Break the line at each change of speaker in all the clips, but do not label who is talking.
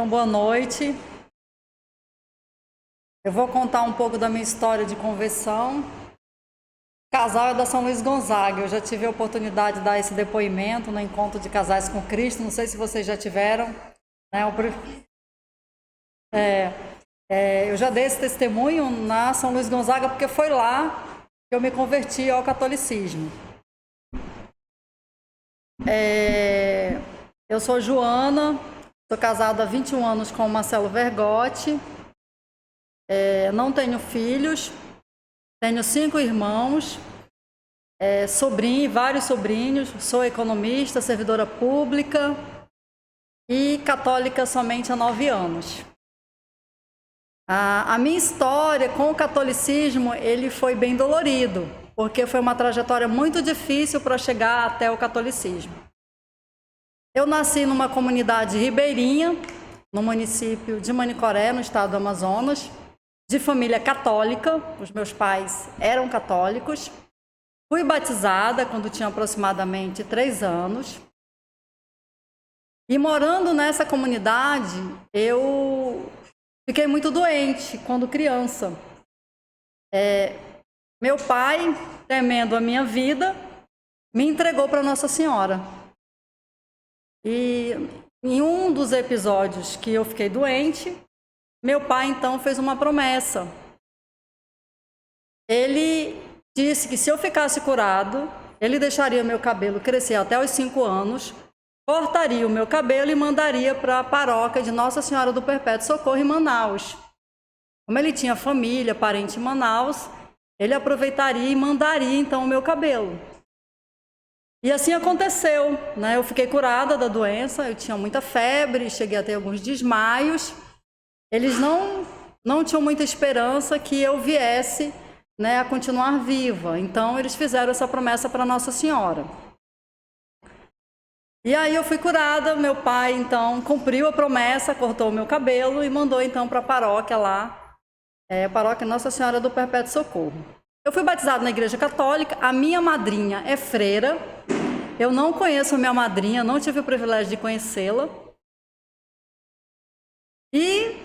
Então, boa noite. Eu vou contar um pouco da minha história de conversão. O casal é da São Luís Gonzaga. Eu já tive a oportunidade de dar esse depoimento no Encontro de Casais com Cristo. Não sei se vocês já tiveram, né? Eu já dei esse testemunho na São Luís Gonzaga porque foi lá que eu me converti ao catolicismo. Eu sou Joana, sou casada há 21 anos com o Marcelo Vergotti. Não tenho filhos, tenho 5 irmãos, vários sobrinhos, sou economista, servidora pública e católica somente há 9 anos. A minha história com o catolicismo, ele foi bem dolorido, porque foi uma trajetória muito difícil para chegar até o catolicismo. Eu nasci numa comunidade ribeirinha, no município de Manicoré, no estado do Amazonas, de família católica. Os meus pais eram católicos. Fui batizada quando tinha aproximadamente 3 anos. E morando nessa comunidade, eu fiquei muito doente quando criança. Meu pai, temendo a minha vida, me entregou para Nossa Senhora. E em um dos episódios que eu fiquei doente, meu pai então fez uma promessa. Ele disse que se eu ficasse curado, ele deixaria meu cabelo crescer até os 5 anos, cortaria o meu cabelo e mandaria para a paróquia de Nossa Senhora do Perpétuo Socorro em Manaus. Como ele tinha família, parente em Manaus, ele aproveitaria e mandaria então o meu cabelo. E assim aconteceu, né? Eu fiquei curada da doença, eu tinha muita febre, cheguei a ter alguns desmaios. Eles não tinham muita esperança que eu viesse, né, a continuar viva. Então, eles fizeram essa promessa para Nossa Senhora. E aí eu fui curada, meu pai, então, cumpriu a promessa, cortou o meu cabelo e mandou, então, para a paróquia lá, a paróquia Nossa Senhora do Perpétuo Socorro. Eu fui batizada na Igreja Católica, a minha madrinha é freira. Eu não conheço a minha madrinha, não tive o privilégio de conhecê-la. E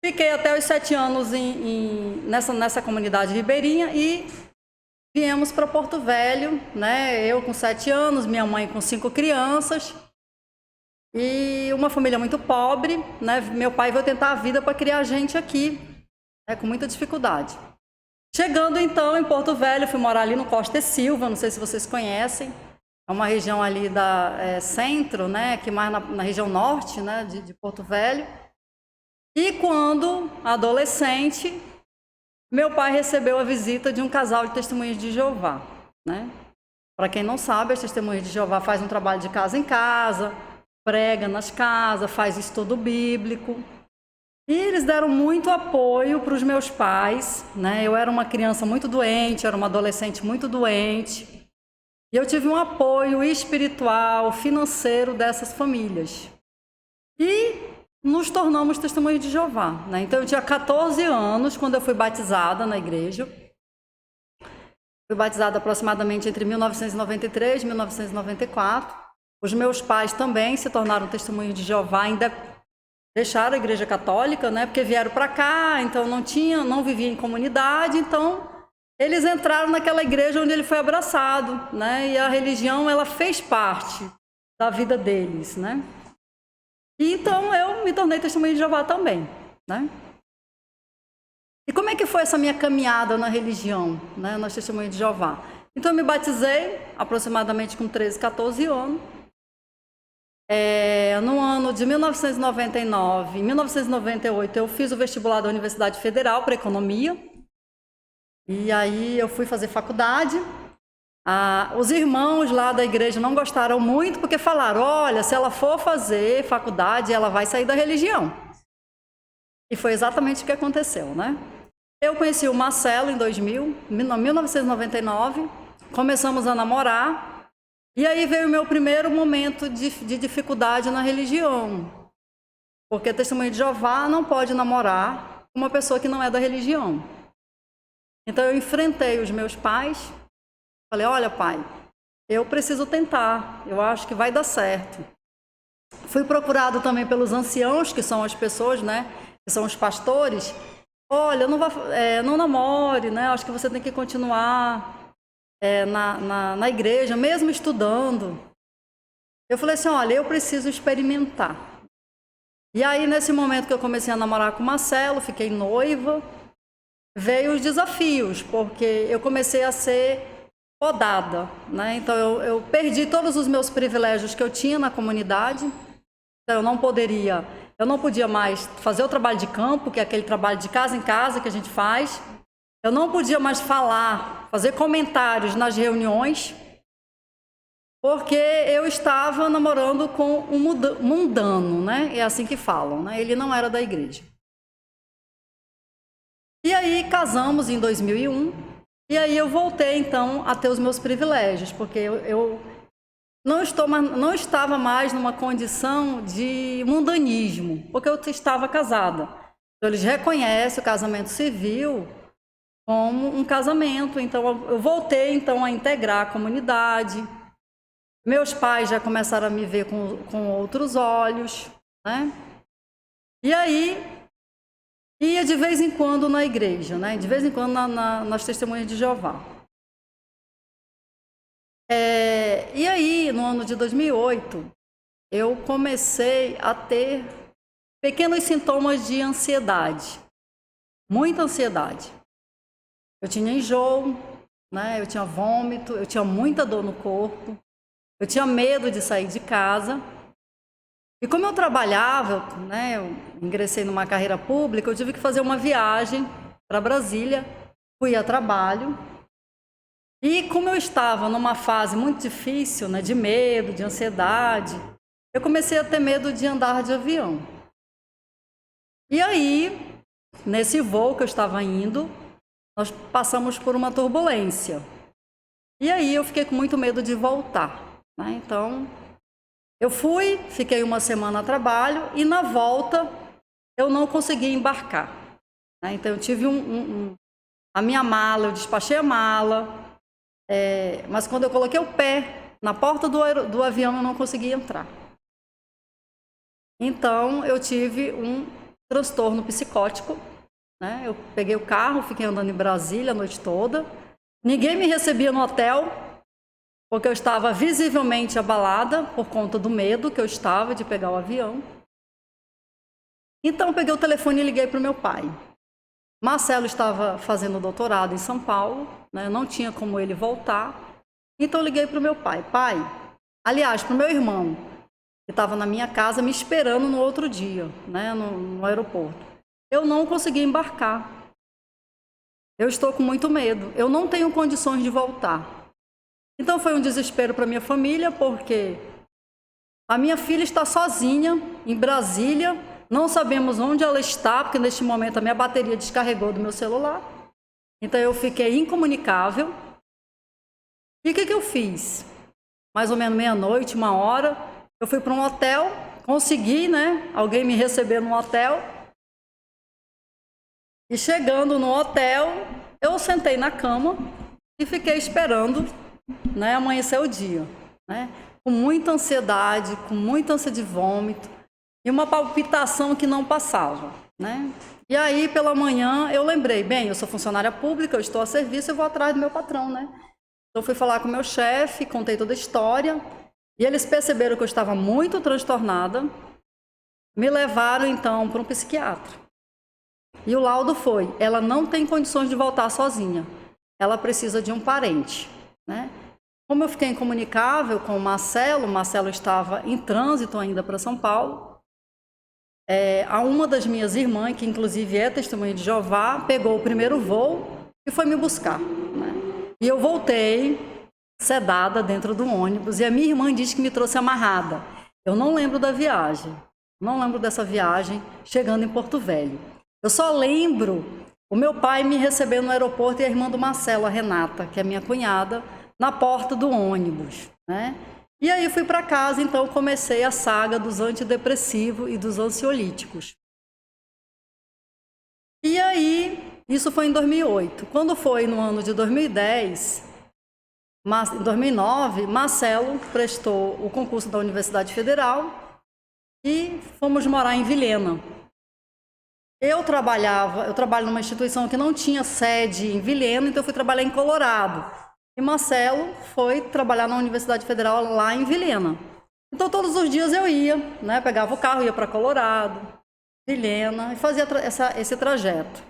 fiquei até os 7 anos nessa comunidade ribeirinha e viemos para Porto Velho, né? Eu com 7 anos, minha mãe com 5 crianças e uma família muito pobre, né? Meu pai veio tentar a vida para criar a gente aqui, né? Com muita dificuldade. Chegando então em Porto Velho, fui morar ali no Costa e Silva, não sei se vocês conhecem, é uma região ali da centro, né? Que mais na região norte, né? De Porto Velho. E quando adolescente, meu pai recebeu a visita de um casal de testemunhas de Jeová, né? Para quem não sabe, as testemunhas de Jeová fazem um trabalho de casa em casa, prega nas casas, faz estudo bíblico. E eles deram muito apoio para os meus pais, né? Eu era uma criança muito doente, era uma adolescente muito doente. E eu tive um apoio espiritual, financeiro dessas famílias. E nos tornamos testemunhas de Jeová, né? Então eu tinha 14 anos quando eu fui batizada na igreja. Fui batizada aproximadamente entre 1993 e 1994. Os meus pais também se tornaram testemunhas de Jeová, ainda deixaram a igreja católica, né? Porque vieram para cá, então não viviam em comunidade, então eles entraram naquela igreja onde ele foi abraçado, né? E a religião, ela fez parte da vida deles, né? E então eu me tornei testemunha de Jeová também, né? E como é que foi essa minha caminhada na religião, né? Nas testemunhas de Jeová? Então eu me batizei aproximadamente com 13, 14 anos. No ano de 1999, em 1998, eu fiz o vestibular da Universidade Federal para Economia. E aí eu fui fazer faculdade. Os irmãos lá da igreja não gostaram muito porque falaram, olha, se ela for fazer faculdade, ela vai sair da religião. E foi exatamente o que aconteceu, né? Eu conheci o Marcelo em 1999, começamos a namorar. E aí veio o meu primeiro momento de dificuldade na religião. Porque a testemunha de Jeová não pode namorar com uma pessoa que não é da religião. Então eu enfrentei os meus pais, falei, olha pai, eu preciso tentar, eu acho que vai dar certo. Fui procurado também pelos anciãos, que são as pessoas, né, que são os pastores. Olha, não namore, né, acho que você tem que continuar na igreja, mesmo estudando. Eu falei assim, olha, eu preciso experimentar. E aí, nesse momento que eu comecei a namorar com o Marcelo, fiquei noiva, veio os desafios, porque eu comecei a ser podada, né? Então, eu perdi todos os meus privilégios que eu tinha na comunidade. Então, eu não podia mais fazer o trabalho de campo, que é aquele trabalho de casa em casa que a gente faz. Eu não podia mais fazer comentários nas reuniões, porque eu estava namorando com um mundano, né? É assim que falam, né? Ele não era da igreja. E aí casamos em 2001, e aí eu voltei então a ter os meus privilégios, porque eu não estava mais numa condição de mundanismo, porque eu estava casada. Então eles reconhecem o casamento civil como um casamento, então eu voltei então a integrar a comunidade. Meus pais já começaram a me ver com outros olhos, né? E aí, ia de vez em quando na igreja, né? De vez em quando nas Testemunhas de Jeová. E aí, no ano de 2008, eu comecei a ter pequenos sintomas de ansiedade. Muita ansiedade. Eu tinha enjoo, né? Eu tinha vômito, eu tinha muita dor no corpo. Eu tinha medo de sair de casa. E como eu trabalhava, né, eu ingressei numa carreira pública, eu tive que fazer uma viagem para Brasília, fui a trabalho. E como eu estava numa fase muito difícil, né, de medo, de ansiedade, eu comecei a ter medo de andar de avião. E aí, nesse voo que eu estava indo, nós passamos por uma turbulência. E aí eu fiquei com muito medo de voltar. Então, eu fiquei uma semana a trabalho e na volta eu não consegui embarcar. Então, eu tive a minha mala, eu despachei a mala, mas quando eu coloquei o pé na porta do avião, eu não consegui entrar. Então, eu tive um transtorno psicótico, né? Eu peguei o carro, fiquei andando em Brasília a noite toda, ninguém me recebia no hotel, porque eu estava visivelmente abalada por conta do medo que eu estava de pegar o avião. Então, eu peguei o telefone e liguei para o meu pai. Marcelo estava fazendo doutorado em São Paulo, né? Não tinha como ele voltar. Então, eu liguei para o meu pai. Aliás, para o meu irmão, que estava na minha casa me esperando no outro dia, né? no aeroporto. Eu não consegui embarcar. Eu estou com muito medo. Eu não tenho condições de voltar. Então foi um desespero para minha família, porque a minha filha está sozinha em Brasília, não sabemos onde ela está, porque neste momento a minha bateria descarregou do meu celular. Então eu fiquei incomunicável. E o que eu fiz? Mais ou menos meia-noite, 1h, eu fui para um hotel, consegui, né, alguém me receber no hotel. E chegando no hotel, eu sentei na cama e fiquei esperando, né, amanhecer o dia, né, com muita ansiedade, com muita ânsia de vômito e uma palpitação que não passava, né. E aí, pela manhã, eu lembrei, bem, eu sou funcionária pública, eu estou a serviço, eu vou atrás do meu patrão, né. Então, fui falar com o meu chefe, contei toda a história, e eles perceberam que eu estava muito transtornada, me levaram, então, para um psiquiatra. E o laudo foi, ela não tem condições de voltar sozinha, ela precisa de um parente, né? Como eu fiquei incomunicável com o Marcelo estava em trânsito ainda para São Paulo, a uma das minhas irmãs, que inclusive é testemunha de Jeová, pegou o primeiro voo e foi me buscar, né? E eu voltei sedada dentro do ônibus e a minha irmã disse que me trouxe amarrada. Eu não lembro da viagem, não lembro dessa viagem chegando em Porto Velho. Eu só lembro o meu pai me recebendo no aeroporto e a irmã do Marcelo, a Renata, que é minha cunhada, na porta do ônibus, né? E aí fui para casa, então comecei a saga dos antidepressivos e dos ansiolíticos. E aí, isso foi em 2008. Quando foi no ano de 2010, em 2009, Marcelo prestou o concurso da Universidade Federal e fomos morar em Vilhena. Eu trabalho numa instituição que não tinha sede em Vilhena, então eu fui trabalhar em Colorado. E Marcelo foi trabalhar na Universidade Federal lá em Vilhena. Então todos os dias eu ia, né, pegava o carro, ia para Colorado, Vilhena, e fazia esse trajeto.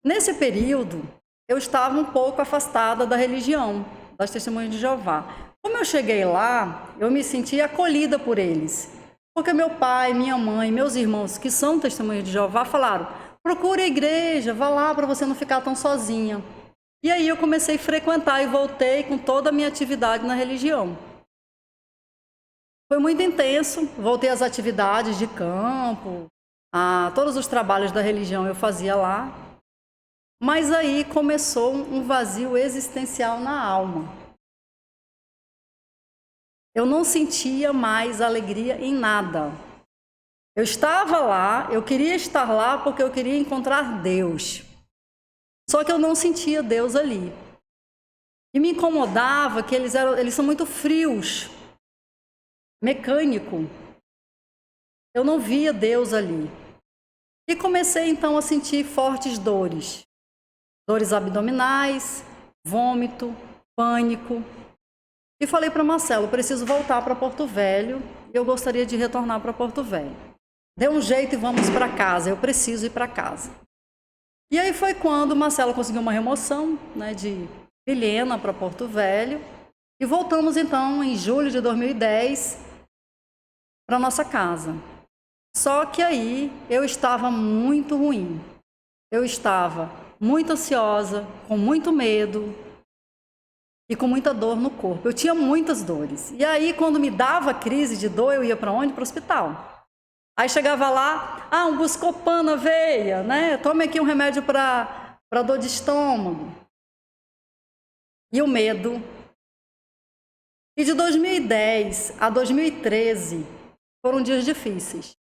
Nesse período, eu estava um pouco afastada da religião, das Testemunhas de Jeová. Como eu cheguei lá, eu me senti acolhida por eles. Porque meu pai, minha mãe, meus irmãos, que são Testemunhas de Jeová, falaram: procure a igreja, vá lá para você não ficar tão sozinha. E aí eu comecei a frequentar e voltei com toda a minha atividade na religião. Foi muito intenso, voltei às atividades de campo, todos os trabalhos da religião eu fazia lá. Mas aí começou um vazio existencial na alma. Eu não sentia mais alegria em nada. Eu estava lá, eu queria estar lá porque eu queria encontrar Deus. Só que eu não sentia Deus ali. E me incomodava que eles são muito frios, mecânico. Eu não via Deus ali. E comecei então a sentir fortes dores. Dores abdominais, vômito, pânico. E falei para Marcelo: preciso voltar para Porto Velho, eu gostaria de retornar para Porto Velho. Dê um jeito e vamos para casa, eu preciso ir para casa. E aí foi quando Marcelo conseguiu uma remoção, né, de Vilhena para Porto Velho, e voltamos então em julho de 2010 para nossa casa. Só que aí eu estava muito ruim, eu estava muito ansiosa, com muito medo e com muita dor no corpo. Eu tinha muitas dores. E aí, quando me dava crise de dor, eu ia para onde? Para o hospital. Aí chegava lá, um Buscopan na veia, né? Tome aqui um remédio para dor de estômago. E o medo. E de 2010 a 2013 foram dias difíceis.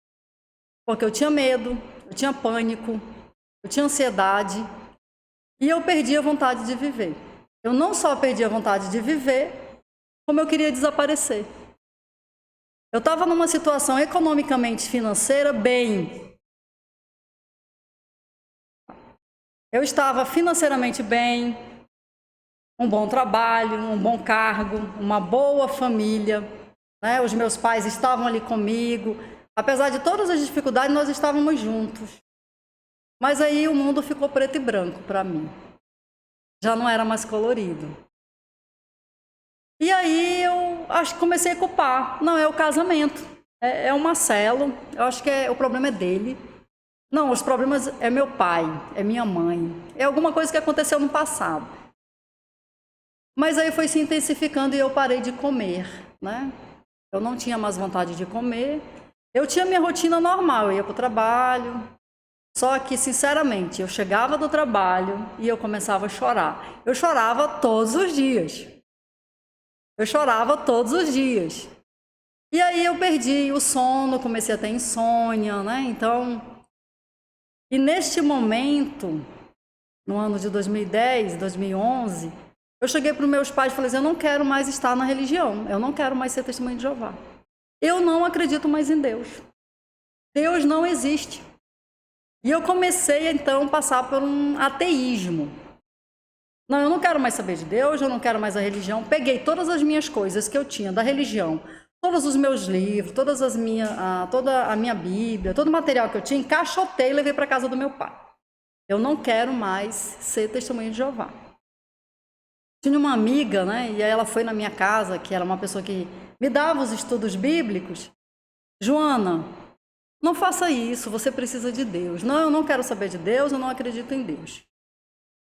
Porque eu tinha medo, eu tinha pânico, eu tinha ansiedade e eu perdi a vontade de viver. Eu não só perdi a vontade de viver, como eu queria desaparecer. Eu estava numa situação economicamente financeira bem. Eu estava financeiramente bem, um bom trabalho, um bom cargo, uma boa família, né? Os meus pais estavam ali comigo. Apesar de todas as dificuldades, nós estávamos juntos. Mas aí o mundo ficou preto e branco para mim. Já não era mais colorido. E aí eu acho que comecei a culpar. Não, é o casamento. É o Marcelo. Eu acho que o problema é dele. Não, os problemas é meu pai, é minha mãe. É alguma coisa que aconteceu no passado. Mas aí foi se intensificando e eu parei de comer, né? Eu não tinha mais vontade de comer. Eu tinha minha rotina normal, eu ia para o trabalho. Só que, sinceramente, eu chegava do trabalho e eu começava a chorar. Eu chorava todos os dias. Eu chorava todos os dias. E aí eu perdi o sono, comecei a ter insônia, né? Então, e neste momento, no ano de 2010, 2011, eu cheguei para os meus pais e falei assim: eu não quero mais estar na religião, eu não quero mais ser testemunha de Jeová. Eu não acredito mais em Deus. Deus não existe. E eu comecei, então, a passar por um ateísmo. Não, eu não quero mais saber de Deus, eu não quero mais a religião. Peguei todas as minhas coisas que eu tinha da religião, todos os meus livros, toda a minha Bíblia, todo o material que eu tinha, encaixotei e levei para casa do meu pai. Eu não quero mais ser testemunha de Jeová. Tinha uma amiga, né, e aí ela foi na minha casa, que era uma pessoa que me dava os estudos bíblicos. Joana, não faça isso, você precisa de Deus. Não, eu não quero saber de Deus, eu não acredito em Deus.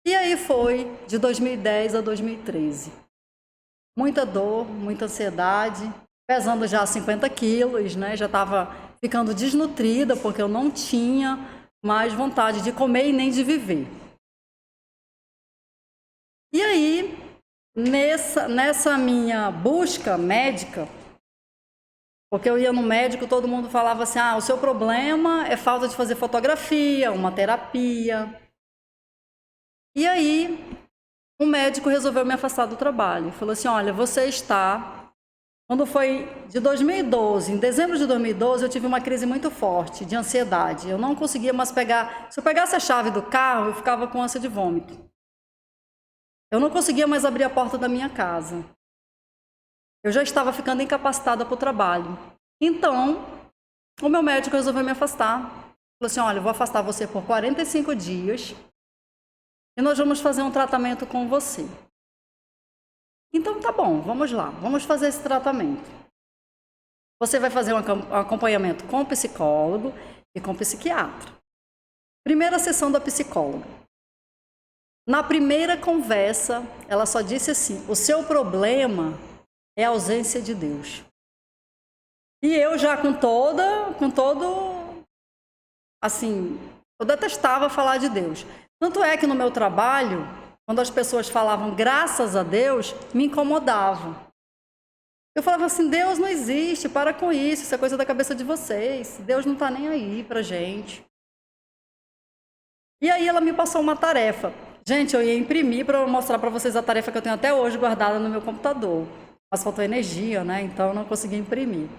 E aí foi de 2010 a 2013. Muita dor, muita ansiedade, pesando já 50 quilos, né? Já estava ficando desnutrida porque eu não tinha mais vontade de comer e nem de viver. E aí, nessa minha busca médica, porque eu ia no médico, todo mundo falava assim: o seu problema é falta de fazer fotografia, uma terapia. E aí, o médico resolveu me afastar do trabalho. Falou assim: olha, você está Quando foi de 2012, em dezembro de 2012, eu tive uma crise muito forte de ansiedade. Eu não conseguia mais pegar. Se eu pegasse a chave do carro, eu ficava com ânsia de vômito. Eu não conseguia mais abrir a porta da minha casa. Eu já estava ficando incapacitada para o trabalho. Então, o meu médico resolveu me afastar. Falou assim: olha, eu vou afastar você por 45 dias e nós vamos fazer um tratamento com você. Então, tá bom, vamos lá, vamos fazer esse tratamento. Você vai fazer um acompanhamento com o psicólogo e com o psiquiatra. Primeira sessão da psicóloga. Na primeira conversa, ela só disse assim: o seu problema é a ausência de Deus. E eu já assim, eu detestava falar de Deus. Tanto é que no meu trabalho, quando as pessoas falavam graças a Deus, me incomodava. Eu falava assim: Deus não existe, para com isso é coisa da cabeça de vocês. Deus não está nem aí pra gente. E aí ela me passou uma tarefa. Gente, eu ia imprimir para mostrar para vocês a tarefa que eu tenho até hoje guardada no meu computador. Mas faltou energia, né? Então eu não consegui imprimir.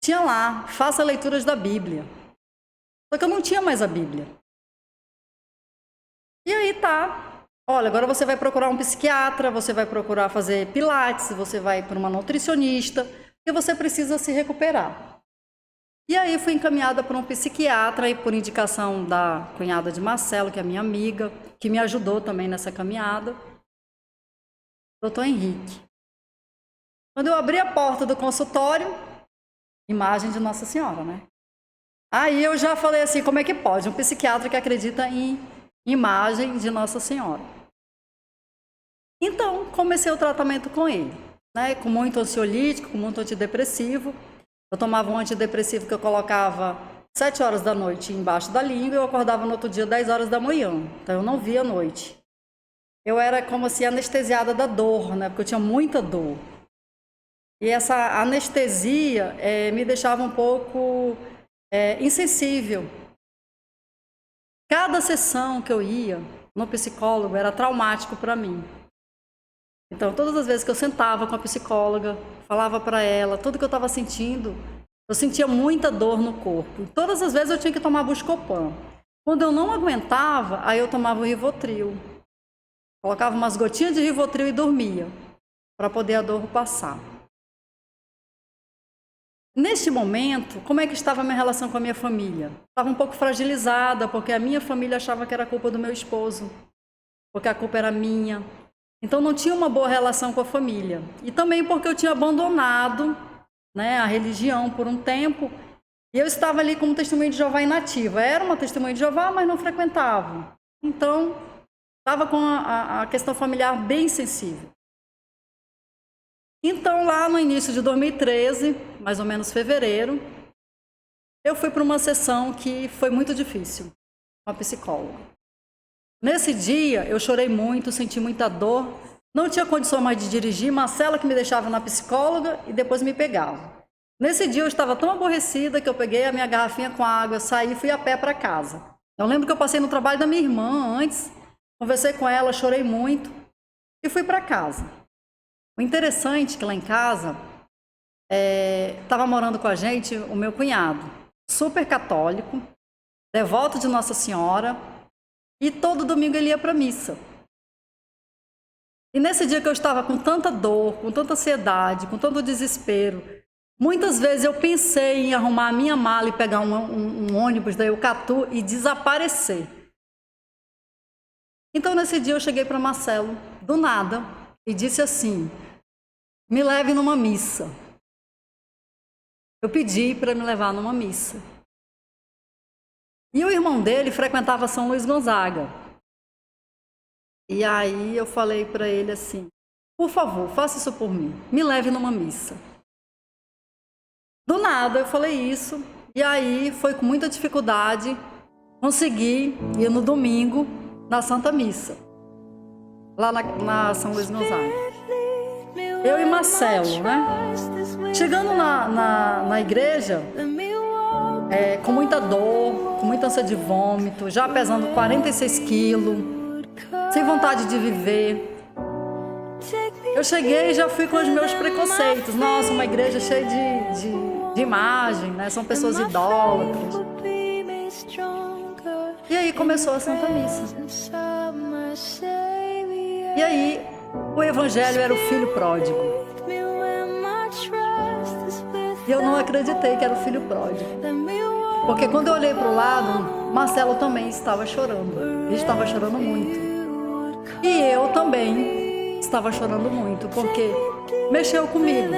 Tinha lá, faça leituras da Bíblia. Só que eu não tinha mais a Bíblia. E aí tá. Olha, agora você vai procurar um psiquiatra, você vai procurar fazer pilates, você vai para uma nutricionista, e você precisa se recuperar. E aí fui encaminhada para um psiquiatra, e por indicação da cunhada de Marcelo, que é minha amiga, que me ajudou também nessa caminhada, doutor Henrique. Quando eu abri a porta do consultório, imagem de Nossa Senhora, né? Aí eu já falei assim: como é que pode? Um psiquiatra que acredita em imagem de Nossa Senhora. Então, comecei o tratamento com ele, né? Com muito ansiolítico, com muito antidepressivo. Eu tomava um antidepressivo que eu colocava 7 horas da noite embaixo da língua e eu acordava no outro dia 10 horas da manhã. Então, eu não via à noite. Eu era como assim anestesiada da dor, né? Porque eu tinha muita dor. E essa anestesia me deixava um pouco insensível. Cada sessão que eu ia no psicólogo era traumático para mim. Então, todas as vezes que eu sentava com a psicóloga, falava para ela tudo que eu estava sentindo, eu sentia muita dor no corpo. Todas as vezes eu tinha que tomar Buscopan. Quando eu não aguentava, aí eu tomava o Rivotril. Colocava umas gotinhas de Rivotril e dormia, para poder a dor passar. Neste momento, como é que estava a minha relação com a minha família? Estava um pouco fragilizada, porque a minha família achava que era culpa do meu esposo, porque a culpa era minha. Então, não tinha uma boa relação com a família. E também porque eu tinha abandonado, né, a religião por um tempo, e eu estava ali como testemunha de Jeová inativa. Era uma testemunha de Jeová, mas não frequentava. Então, estava com a questão familiar bem sensível. Então, lá no início de 2013, mais ou menos fevereiro, eu fui para uma sessão que foi muito difícil, com a psicóloga. Nesse dia, eu chorei muito, senti muita dor, não tinha condição mais de dirigir, Marcela que me deixava na psicóloga e depois me pegava. Nesse dia, eu estava tão aborrecida que eu peguei a minha garrafinha com água, saí e fui a pé para casa. Eu lembro que eu passei no trabalho da minha irmã antes, conversei com ela, chorei muito e fui para casa. O interessante é que lá em casa estava morando com a gente o meu cunhado, super católico, devoto de Nossa Senhora, e todo domingo ele ia para a missa. E nesse dia que eu estava com tanta dor, com tanta ansiedade, com tanto desespero, muitas vezes eu pensei em arrumar a minha mala e pegar um ônibus da Eucatu e desaparecer. Então nesse dia eu cheguei para Marcelo, do nada, e disse assim: me leve numa missa. Eu pedi para me levar numa missa. E o irmão dele frequentava São Luís Gonzaga. E aí eu falei para ele assim: por favor, faça isso por mim, me leve numa missa. Do nada eu falei isso, e aí foi com muita dificuldade, consegui ir no domingo na Santa Missa, lá na São Luís Gonzaga. Eu e Marcelo, né? Chegando na igreja, com muita dor, com muita ânsia de vômito, já pesando 46 quilos, sem vontade de viver. Eu cheguei e já fui com os meus preconceitos. Nossa, uma igreja cheia de imagem, né? São pessoas idólatras. E aí começou a Santa Missa. E aí o evangelho era o filho pródigo. E eu não acreditei que era o filho pródigo. Porque quando eu olhei para o lado, Marcelo também estava chorando. Ele estava chorando muito. E eu também estava chorando muito, porque mexeu comigo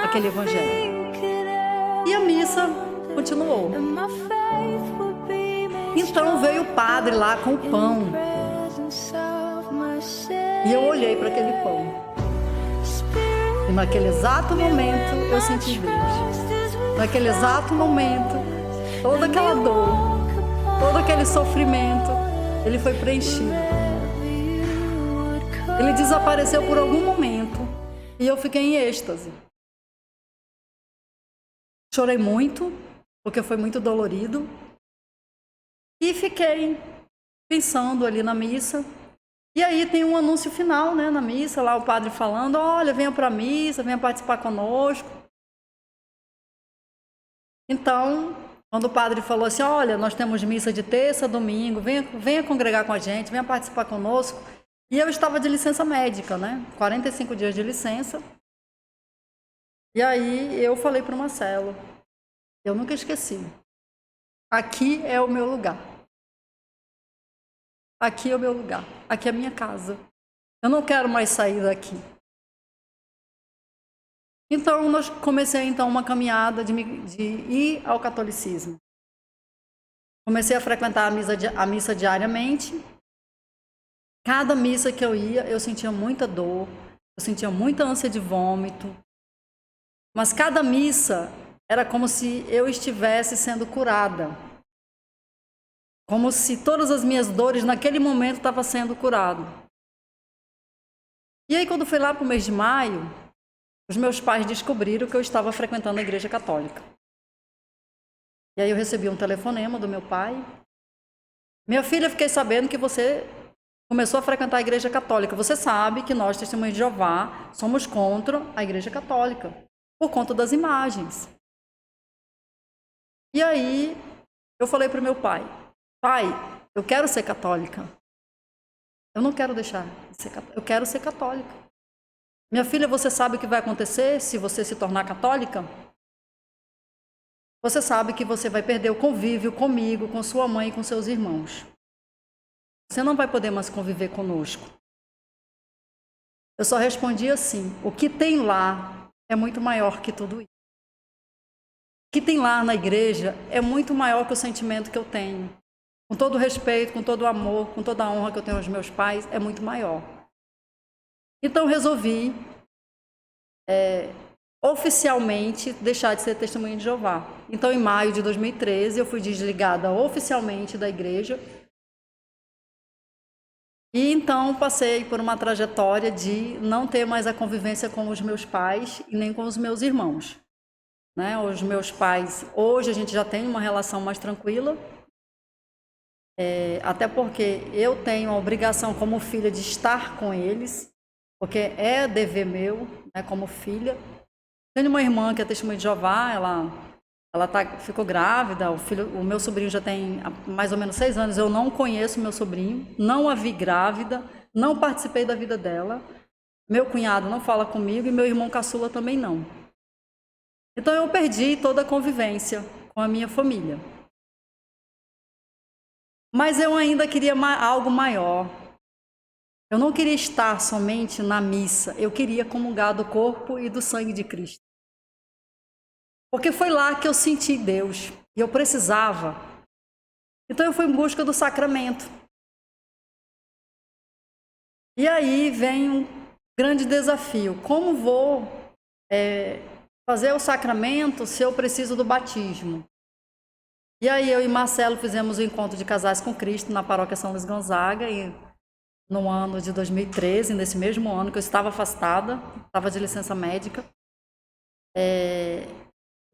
aquele evangelho. E a missa continuou. Então veio o padre lá com o pão. E eu olhei para aquele pão. E naquele exato momento eu senti Deus. Naquele exato momento, toda aquela dor, todo aquele sofrimento, ele foi preenchido. Ele desapareceu por algum momento e eu fiquei em êxtase. Chorei muito, porque foi muito dolorido. E fiquei pensando ali na missa. E aí tem um anúncio final, né, na missa, lá o padre falando, olha, venha para a missa, venha participar conosco. Então, quando o padre falou assim, olha, nós temos missa de terça, domingo, venha congregar com a gente, venha participar conosco. E eu estava de licença médica, né, 45 dias de licença. E aí eu falei para o Marcelo, eu nunca esqueci, aqui é o meu lugar. Aqui é o meu lugar, aqui é a minha casa. Eu não quero mais sair daqui. Então, comecei então uma caminhada de ir ao catolicismo. Comecei a frequentar a missa diariamente. Cada missa que eu ia, eu sentia muita dor, eu sentia muita ânsia de vômito. Mas cada missa era como se eu estivesse sendo curada. Como se todas as minhas dores naquele momento estavam sendo curadas. E aí, quando foi lá para o mês de maio, os meus pais descobriram que eu estava frequentando a igreja católica. E aí eu recebi um telefonema do meu pai. Minha filha, fiquei sabendo que você começou a frequentar a igreja católica. Você sabe que nós, testemunhas de Jeová, somos contra a igreja católica, por conta das imagens. E aí eu falei para o meu pai, pai, eu quero ser católica. Eu não quero deixar de ser católica. Eu quero ser católica. Minha filha, você sabe o que vai acontecer se você se tornar católica? Você sabe que você vai perder o convívio comigo, com sua mãe e com seus irmãos. Você não vai poder mais conviver conosco. Eu só respondi assim, o que tem lá é muito maior que tudo isso. O que tem lá na igreja é muito maior que o sentimento que eu tenho. Com todo o respeito, com todo o amor, com toda a honra que eu tenho aos meus pais, é muito maior. Então resolvi oficialmente deixar de ser testemunha de Jeová. Então em maio de 2013 eu fui desligada oficialmente da igreja. E então passei por uma trajetória de não ter mais a convivência com os meus pais e nem com os meus irmãos. Né? Os meus pais, hoje a gente já tem uma relação mais tranquila. Até porque eu tenho a obrigação como filha de estar com eles, porque é dever meu, né, como filha. Tenho uma irmã que é testemunha de Jeová, ela ficou grávida, o meu sobrinho já tem mais ou menos 6 anos, eu não conheço meu sobrinho, não a vi grávida, não participei da vida dela, meu cunhado não fala comigo e meu irmão caçula também não. Então eu perdi toda a convivência com a minha família. Mas eu ainda queria algo maior. Eu não queria estar somente na missa, eu queria comungar do corpo e do sangue de Cristo. Porque foi lá que eu senti Deus, e eu precisava. Então eu fui em busca do sacramento. E aí vem um grande desafio. Como vou fazer o sacramento se eu preciso do batismo? E aí eu e Marcelo fizemos o encontro de casais com Cristo na paróquia São Luís Gonzaga, e no ano de 2013, nesse mesmo ano que eu estava afastada, estava de licença médica.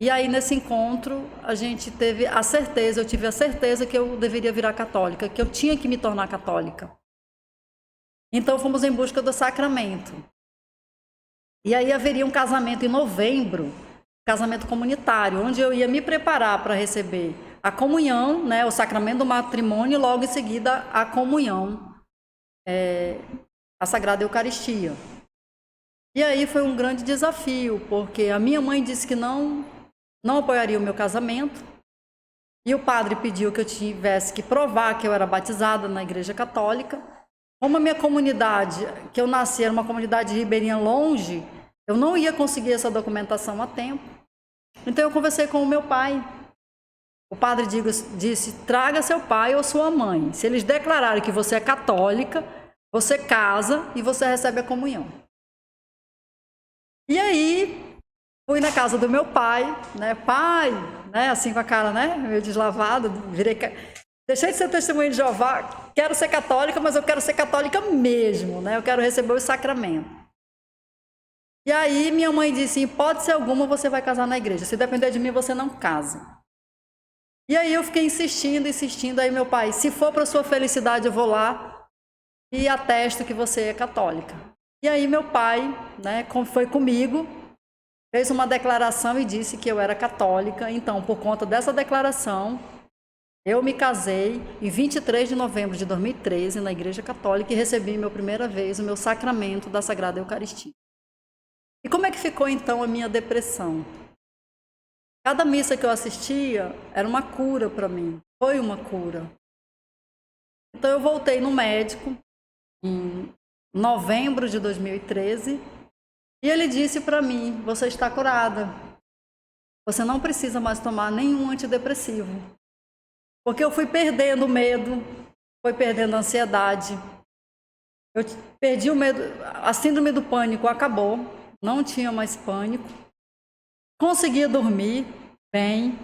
E aí nesse encontro a gente teve a certeza, eu tive a certeza que eu deveria virar católica, que eu tinha que me tornar católica. Então fomos em busca do sacramento. E aí haveria um casamento em novembro, casamento comunitário, onde eu ia me preparar para receber a comunhão, né, o sacramento do matrimônio, e logo em seguida a comunhão, a Sagrada Eucaristia. E aí foi um grande desafio, porque a minha mãe disse que não apoiaria o meu casamento, e o padre pediu que eu tivesse que provar que eu era batizada na Igreja Católica. Como a minha comunidade, que eu nasci, era uma comunidade ribeirinha longe, eu não ia conseguir essa documentação a tempo. Então eu conversei com o meu pai. O padre disse, traga seu pai ou sua mãe. Se eles declararem que você é católica, você casa e você recebe a comunhão. E aí, fui na casa do meu pai, né? Pai, né? Assim com a cara, né? Meio deslavada, deixei de ser testemunha de Jeová, quero ser católica, mas eu quero ser católica mesmo, né? Eu quero receber o sacramento. E aí minha mãe disse, em hipótese alguma você vai casar na igreja, se depender de mim você não casa. E aí eu fiquei insistindo, aí meu pai, se for para sua felicidade eu vou lá e atesto que você é católica. E aí meu pai, né, foi comigo, fez uma declaração e disse que eu era católica. Então, por conta dessa declaração, eu me casei em 23 de novembro de 2013 na Igreja Católica e recebi pela primeira vez o meu sacramento da Sagrada Eucaristia. E como é que ficou então a minha depressão? Cada missa que eu assistia era uma cura para mim, foi uma cura. Então eu voltei no médico em novembro de 2013 e ele disse para mim, você está curada, você não precisa mais tomar nenhum antidepressivo. Porque eu fui perdendo o medo, fui perdendo a ansiedade, eu perdi o medo, a síndrome do pânico acabou, não tinha mais pânico, conseguia dormir bem,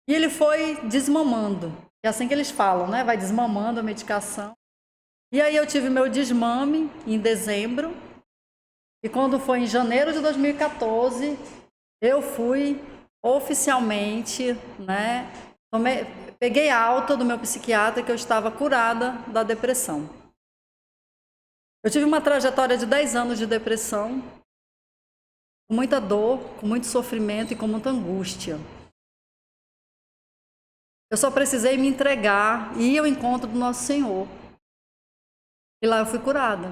e ele foi desmamando, é assim que eles falam, né? Vai desmamando a medicação. E aí eu tive meu desmame em dezembro, e quando foi em janeiro de 2014, eu fui oficialmente, né? Peguei alta do meu psiquiatra que eu estava curada da depressão. Eu tive uma trajetória de 10 anos de depressão, com muita dor, com muito sofrimento e com muita angústia. Eu só precisei me entregar e ir ao encontro do Nosso Senhor. E lá eu fui curada.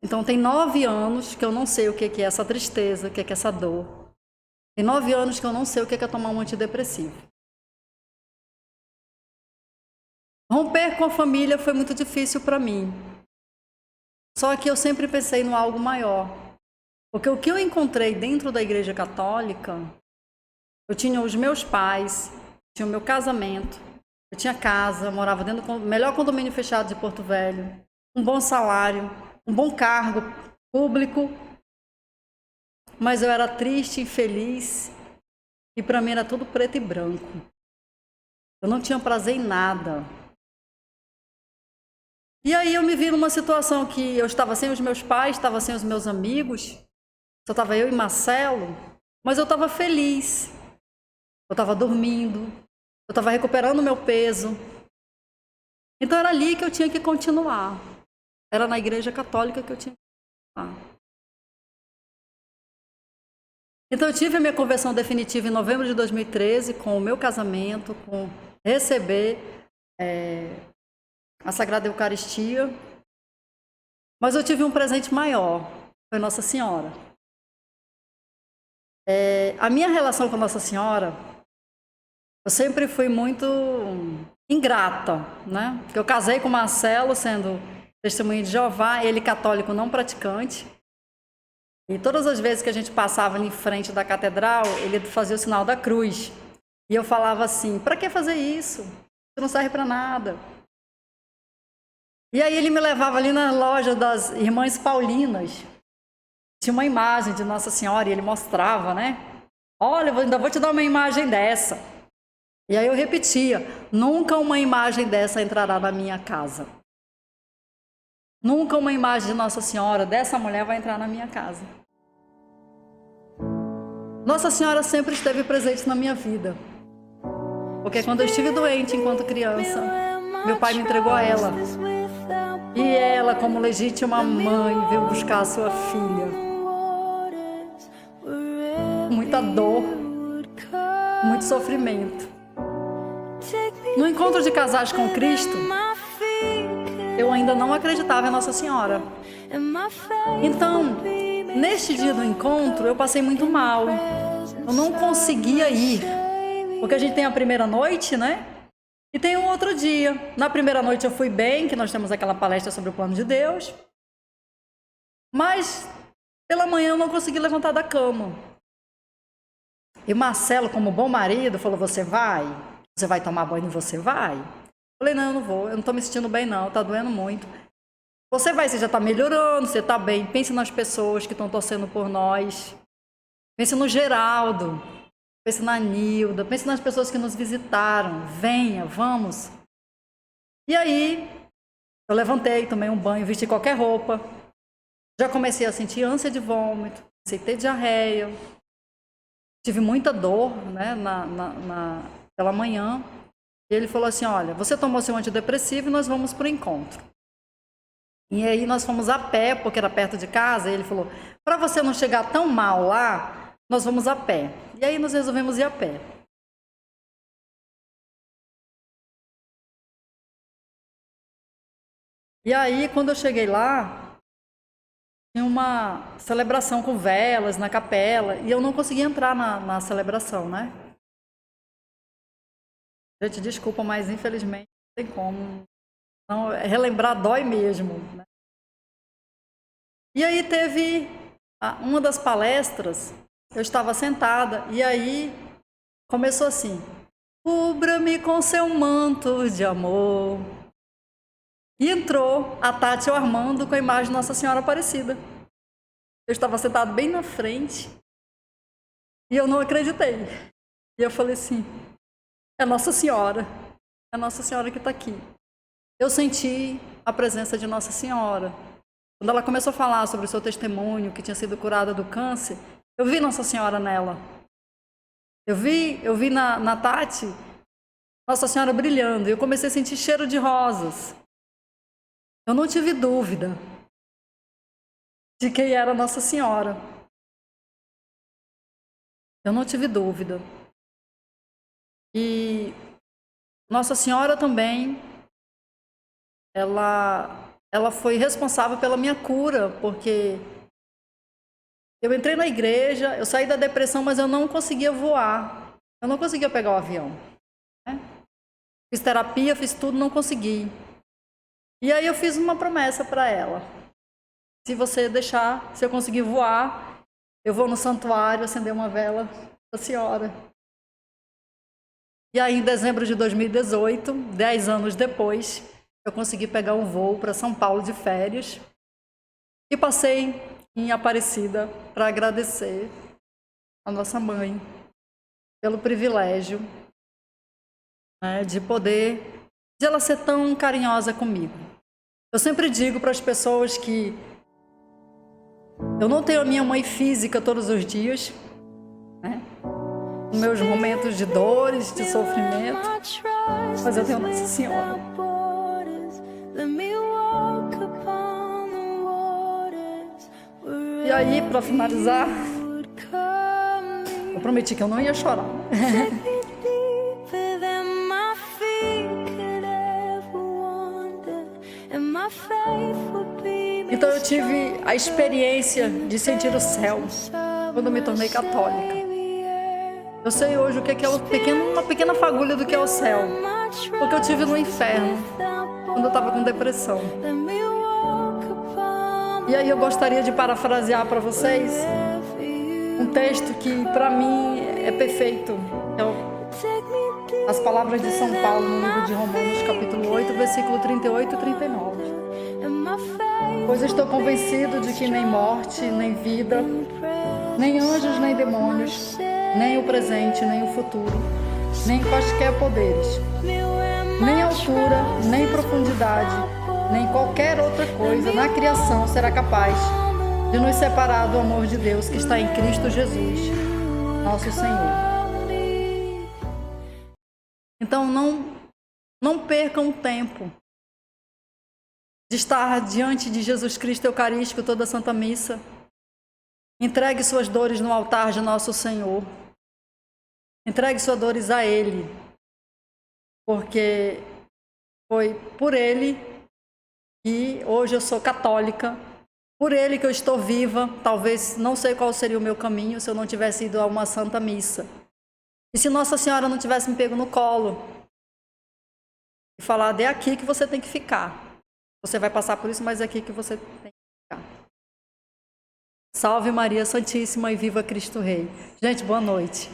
Então tem 9 anos que eu não sei o que é essa tristeza, o que é essa dor. Tem 9 anos que eu não sei o que é tomar um antidepressivo. Romper com a família foi muito difícil para mim. Só que eu sempre pensei no algo maior. Porque o que eu encontrei dentro da Igreja Católica, eu tinha os meus pais, tinha o meu casamento, eu tinha casa, morava dentro do melhor condomínio fechado de Porto Velho, um bom salário, um bom cargo público, mas eu era triste, infeliz, e para mim era tudo preto e branco. Eu não tinha prazer em nada. E aí eu me vi numa situação que eu estava sem os meus pais, estava sem os meus amigos, só estava eu e Marcelo, mas eu estava feliz. Eu estava dormindo, eu estava recuperando o meu peso. Então era ali que eu tinha que continuar. Era na Igreja Católica que eu tinha que continuar. Então eu tive a minha conversão definitiva em novembro de 2013, com o meu casamento, com receber a Sagrada Eucaristia. Mas eu tive um presente maior, foi Nossa Senhora. A minha relação com Nossa Senhora, eu sempre fui muito ingrata, né? Porque eu casei com o Marcelo, sendo testemunha de Jeová, ele católico não praticante. E todas as vezes que a gente passava ali em frente da catedral, ele fazia o sinal da cruz. E eu falava assim, para que fazer isso? Isso não serve para nada. E aí ele me levava ali na loja das Irmãs Paulinas. Tinha uma imagem de Nossa Senhora e ele mostrava, né? Olha, eu ainda vou te dar uma imagem dessa. E aí eu repetia, nunca uma imagem dessa entrará na minha casa. Nunca uma imagem de Nossa Senhora, dessa mulher, vai entrar na minha casa. Nossa Senhora sempre esteve presente na minha vida. Porque quando eu estive doente enquanto criança, meu pai me entregou a ela. E ela, como legítima mãe, veio buscar a sua filha. muita dor, muito sofrimento. No encontro de casais com Cristo, eu ainda não acreditava em Nossa Senhora. Então, neste dia do encontro, eu passei muito mal. Eu não conseguia ir, porque a gente tem a primeira noite, né? E tem um outro dia. Na primeira noite eu fui bem, que nós temos aquela palestra sobre o plano de Deus. Mas, pela manhã eu não consegui levantar da cama. E Marcelo, como bom marido, falou, você vai? Você vai tomar banho e você vai? Falei, não, eu não vou, eu não estou me sentindo bem não, está doendo muito. Você vai, você já está melhorando, você está bem. Pense nas pessoas que estão torcendo por nós. Pense no Geraldo, pense na Nilda, pense nas pessoas que nos visitaram. Venha, vamos. E aí, eu levantei, tomei um banho, vesti qualquer roupa. Já comecei a sentir ânsia de vômito, comecei a ter diarreia. Tive muita dor, né, pela manhã. E ele falou assim, olha, você tomou seu antidepressivo e nós vamos para o encontro. E aí nós fomos a pé, porque era perto de casa, e ele falou, para você não chegar tão mal lá, nós vamos a pé. E aí nós resolvemos ir a pé. E aí, quando eu cheguei lá, tinha uma celebração com velas na capela, e eu não conseguia entrar na celebração, né? Gente, desculpa, mas infelizmente não tem como. Não, relembrar dói mesmo, né? E aí teve uma das palestras, eu estava sentada, e aí começou assim, cubra-me com seu manto de amor. E entrou a Tati e o Armando com a imagem de Nossa Senhora Aparecida. Eu estava sentado bem na frente, e eu não acreditei. E eu falei assim, é Nossa Senhora que está aqui. Eu senti a presença de Nossa Senhora. Quando ela começou a falar sobre o seu testemunho, que tinha sido curada do câncer, eu vi Nossa Senhora nela. Eu vi na Tati, Nossa Senhora brilhando, e eu comecei a sentir cheiro de rosas. Eu não tive dúvida de quem era Nossa Senhora. Eu não tive dúvida. E Nossa Senhora também, ela foi responsável pela minha cura, porque eu entrei na igreja, eu saí da depressão, mas eu não conseguia voar. Eu não conseguia pegar o avião, né? Fiz terapia, fiz tudo, não consegui. E aí eu fiz uma promessa para ela. Se você deixar, se eu conseguir voar, eu vou no santuário acender uma vela para a senhora. E aí, em dezembro de 2018, 10 anos depois, eu consegui pegar um voo para São Paulo de férias e passei em Aparecida para agradecer a nossa mãe pelo privilégio, né, de ela ser tão carinhosa comigo. Eu sempre digo para as pessoas que eu não tenho a minha mãe física todos os dias, né? Meus momentos de dores, de sofrimento, mas eu tenho Nossa Senhora. E aí, para finalizar, eu prometi que eu não ia chorar. Então eu tive a experiência de sentir o céu quando eu me tornei católica. Eu sei hoje o que é uma pequena fagulha do que é o céu, porque eu tive no inferno quando eu estava com depressão. E aí eu gostaria de parafrasear para vocês um texto que para mim é perfeito. As palavras de São Paulo no livro de Romanos, capítulo 8, versículo 38 e 39. Pois estou convencido de que nem morte, nem vida, nem anjos, nem demônios, nem o presente, nem o futuro, nem quaisquer poderes, nem altura, nem profundidade, nem qualquer outra coisa na criação será capaz de nos separar do amor de Deus que está em Cristo Jesus, nosso Senhor. Então não percam o tempo de estar diante de Jesus Cristo Eucarístico toda a Santa Missa, Entregue suas dores no altar de nosso Senhor. Entregue suas dores a Ele, porque foi por Ele que hoje eu sou católica, por Ele que eu estou viva. Talvez não sei qual seria o meu caminho se eu não tivesse ido a uma Santa Missa. E se Nossa Senhora não tivesse me pego no colo e falado, é aqui que você tem que ficar. Você vai passar por isso, mas é aqui que você tem que ficar. Salve Maria Santíssima e viva Cristo Rei. Gente, boa noite.